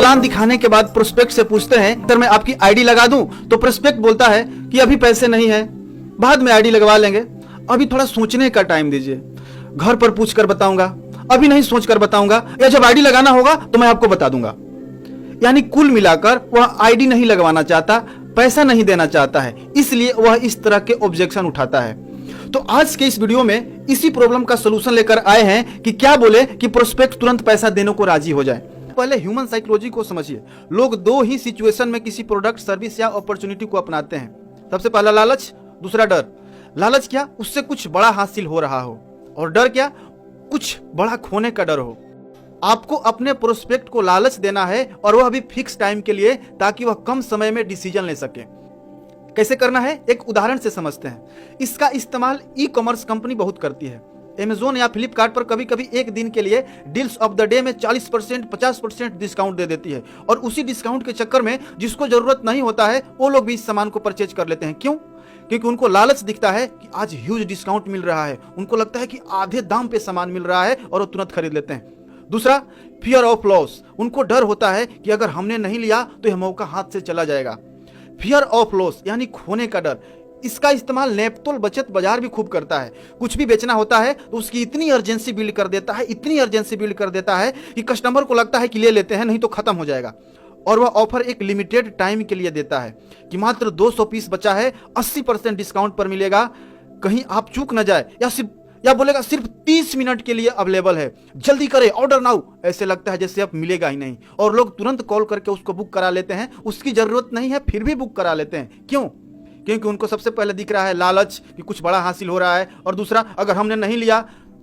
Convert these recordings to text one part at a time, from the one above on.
Plan दिखाने के बाद प्रोस्पेक्ट से पूछते हैं सर मैं आपकी आईडी लगा दूं, तो प्रोस्पेक्ट बोलता है कि अभी पैसे नहीं है, बाद में आईडी लगवा लेंगे, अभी थोड़ा सोचने का टाइम दीजिए, घर पर पूछकर बताऊंगा, अभी नहीं सोचकर बताऊंगा, या जब आईडी लगाना होगा तो मैं आपको बता दूंगा। यानी कुल मिलाकर वह आईडी नहीं लगवाना चाहता, पैसा नहीं देना चाहता है, इसलिए वह इस तरह के ऑब्जेक्शन उठाता है। तो आज के इस वीडियो में इसी प्रॉब्लम का सलूशन लेकर आए हैं कि क्या बोले कि प्रोस्पेक्ट तुरंत पैसा देने को राजी हो जाए। पहले ह्यूमन साइकोलॉजी को समझिए। लोग दो ही सिचुएशन में किसी प्रोडक्ट, सर्विस या अपॉर्चुनिटी को अपनाते हैं। सबसे पहला लालच, दूसरा डर। लालच क्या? उससे कुछ बड़ा हासिल हो रहा हो, और डर क्या? कुछ बड़ा खोने का डर हो। आपको अपने प्रोस्पेक्ट को लालच देना है, और वह भी फिक्स टाइम के लिए, ताकि वह कम समय में डिसीजन ले सके। कैसे करना है, एक उदाहरण से समझते हैं। इसका इस्तेमाल ई कॉमर्स कंपनी बहुत करती है। Amazon या फ्लिपकार्ट पर कभी कभी एक दिन के लिए डील्स ऑफ द डे में 40%, 50% डिस्काउंट दे देती है, और उसी डिस्काउंट के चक्कर में जिसको जरूरत नहीं होता है वो लोग भी इस सामान को परचेज कर लेते हैं। क्यों? क्योंकि उनको लालच दिखता है कि आज ह्यूज डिस्काउंट मिल रहा है। उनको लगता है कि आधे दाम पे सामान मिल रहा है और वो तुरंत खरीद लेते हैं। दूसरा, फियर ऑफ लॉस। उनको डर होता है कि अगर हमने नहीं लिया तो यह मौका हाथ से चला जाएगा। फियर ऑफ लॉस यानी खोने का डर। इसका इस्तेमाल नेप्तोल बचत बाजार भी खूब करता है। कुछ भी बेचना होता है तो उसकी इतनी अर्जेंसी बिल्ड कर देता है, इतनी अर्जेंसी बिल्ड कर देता है कि कस्टमर को लगता है कि ले लेते हैं, नहीं तो खत्म हो जाएगा। और वह ऑफर एक लिमिटेड टाइम के लिए देता है कि मात्र 200 पीस बचा है, 80% डिस्काउंट पर मिलेगा, कहीं आप चूक न जाए, या बोलेगा सिर्फ 30 मिनट के लिए अवेलेबल है, जल्दी करें, ऑर्डर नाउ। ऐसे लगता है जैसे अब मिलेगा ही नहीं, और लोग तुरंत कॉल करके उसको बुक करा लेते हैं। उसकी जरूरत नहीं है फिर भी बुक करा लेते हैं। क्यों? क्योंकि उनको सबसे पहले दिख रहा है लालच कि कुछ बड़ा हासिल हो रहा है, और दूसरा अगर हमने नहीं लिया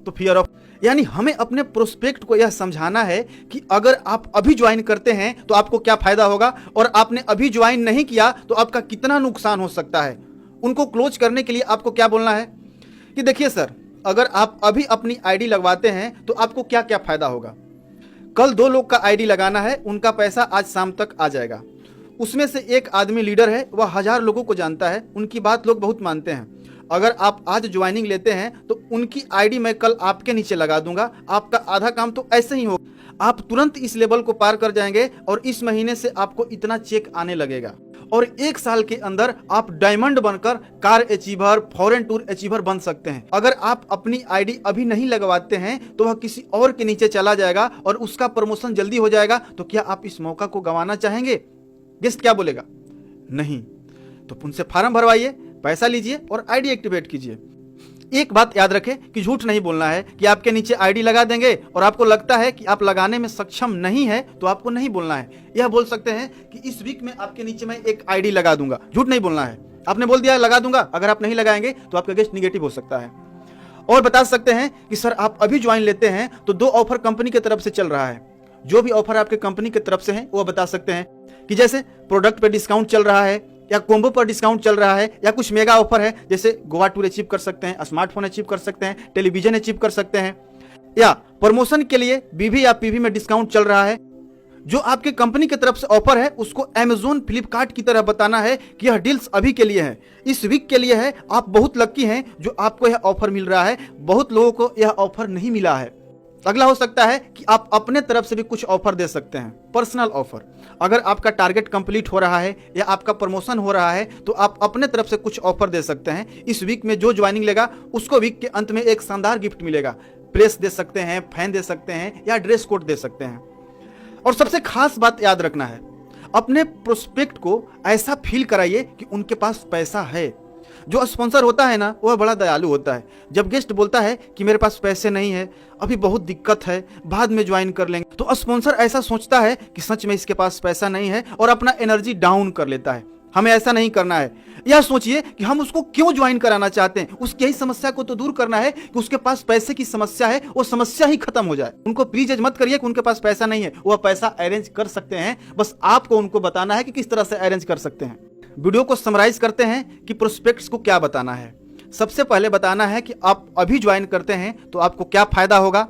तो फियर ऑफ। यानी हमें अपने प्रोस्पेक्ट को यह समझाना है कि अगर आप अभी ज्वाइन करते हैं तो आपको क्या फायदा होगा, और आपने अभी ज्वाइन नहीं किया तो आपका कितना नुकसान हो सकता है। उनको क्लोज करने के लिए आपको क्या बोलना है कि देखिए सर, अगर आप अभी अपनी आईडी लगवाते हैं तो आपको क्या क्या फायदा होगा। कल 2 लोग का आईडी लगाना है, उनका पैसा आज शाम तक आ जाएगा। उसमें से एक आदमी लीडर है, वह 1000 लोगों को जानता है, उनकी बात लोग बहुत मानते हैं। अगर आप आज ज्वाइनिंग लेते हैं तो उनकी आईडी मैं कल आपके नीचे लगा दूंगा, आपका आधा काम तो ऐसे ही होगा। आप तुरंत इस लेवल को पार कर जाएंगे, और इस महीने से आपको इतना चेक आने लगेगा, और 1 साल के अंदर आप डायमंड बनकर car achiever, foreign tour achiever बन सकते हैं। अगर आप अपनी आईडी अभी नहीं लगवाते हैं तो वह किसी और के नीचे चला जाएगा और उसका प्रमोशन जल्दी हो जाएगा। तो क्या आप इस मौका को गंवाना चाहेंगे? गेस्ट क्या बोलेगा? नहीं। तो उनसे फॉर्म भरवाइए, पैसा लीजिए और आईडी एक्टिवेट कीजिए। एक बात याद रखें कि झूठ नहीं बोलना है कि आपके नीचे आईडी लगा देंगे और आपको लगता है कि आप लगाने में सक्षम नहीं है तो आपको नहीं बोलना है। यह बोल सकते हैं कि इस वीक में आपके नीचे मैं एक आईडी लगा दूंगा। झूठ नहीं बोलना है। आपने बोल दिया लगा दूंगा, अगर आप नहीं लगाएंगे तो आपका गेस्ट निगेटिव हो सकता है। और बता सकते हैं कि सर आप अभी ज्वाइन लेते हैं तो 2 ऑफर कंपनी की तरफ से चल रहा है। जो भी ऑफर आपके कंपनी की तरफ से है वो बता सकते हैं कि जैसे प्रोडक्ट पे डिस्काउंट चल रहा है, या कॉम्बो पर डिस्काउंट चल रहा है, या कुछ मेगा ऑफर है, जैसे गोवा टूर अचीव कर सकते हैं, स्मार्टफोन अचीव कर सकते हैं, टेलीविजन अचीव कर सकते हैं, या प्रमोशन के लिए बीवी या पीवी में डिस्काउंट चल रहा है। जो आपके कंपनी की तरफ से ऑफर है उसको अमेजोन, फ्लिपकार्ट की तरह बताना है कि यह डील्स अभी के लिए है, इस वीक के लिए है, आप बहुत लकी हैं जो आपको यह ऑफर मिल रहा है, बहुत लोगों को यह ऑफर नहीं मिला है। अगला हो सकता है कि आप अपने तरफ से भी कुछ ऑफर दे सकते हैं, पर्सनल ऑफर। अगर आपका टारगेट कंप्लीट हो रहा है या आपका प्रमोशन हो रहा है तो आप अपने तरफ से कुछ ऑफर दे सकते हैं। इस वीक में जो ज्वाइनिंग लेगा उसको वीक के अंत में एक शानदार गिफ्ट मिलेगा। प्रेस दे सकते हैं, फैन दे सकते हैं, या ड्रेस कोड दे सकते हैं। और सबसे खास बात याद रखना है, अपने प्रोस्पेक्ट को ऐसा फील कराइए कि उनके पास पैसा है। जो स्पॉन्सर होता है ना, वह बड़ा दयालु होता है। जब गेस्ट बोलता है कि मेरे पास पैसे नहीं है, अभी बहुत दिक्कत है, बाद में ज्वाइन कर लेंगे, तो स्पॉन्सर ऐसा सोचता है कि सच में इसके पास पैसा नहीं है और अपना एनर्जी डाउन कर लेता है। हमें ऐसा नहीं करना है। यह सोचिए कि हम उसको क्यों ज्वाइन कराना चाहते हैं। उसकी यही समस्या को तो दूर करना है कि उसके पास पैसे की समस्या है, वो समस्या ही खत्म हो जाए। उनको प्लीज जज मत करिए कि उनके पास पैसा नहीं है, वह पैसा अरेंज कर सकते हैं। बस आपको उनको बताना है कि किस तरह से अरेंज कर सकते हैं। वीडियो को समराइज करते हैं कि प्रोस्पेक्ट्स को क्या बताना है। सबसे पहले बताना है कि आप अभी ज्वाइन करते हैं तो आपको क्या फायदा होगा,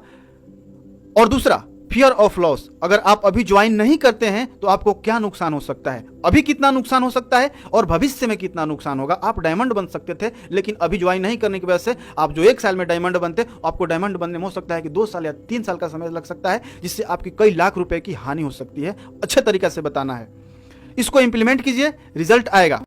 और दूसरा फियर ऑफ लॉस, अगर आप अभी ज्वाइन नहीं करते हैं तो आपको क्या नुकसान हो सकता है, अभी कितना नुकसान हो सकता है और भविष्य में कितना नुकसान होगा। आप डायमंड बन सकते थे, लेकिन अभी ज्वाइन नहीं करने की वजह से आप जो 1 साल में डायमंड बनते, आपको डायमंड बनने में हो सकता है कि 2 साल या 3 साल का समय लग सकता है, जिससे आपकी कई लाख रुपए की हानि हो सकती है। अच्छे तरीके से बताना है, इसको इंप्लीमेंट कीजिए, रिजल्ट आएगा।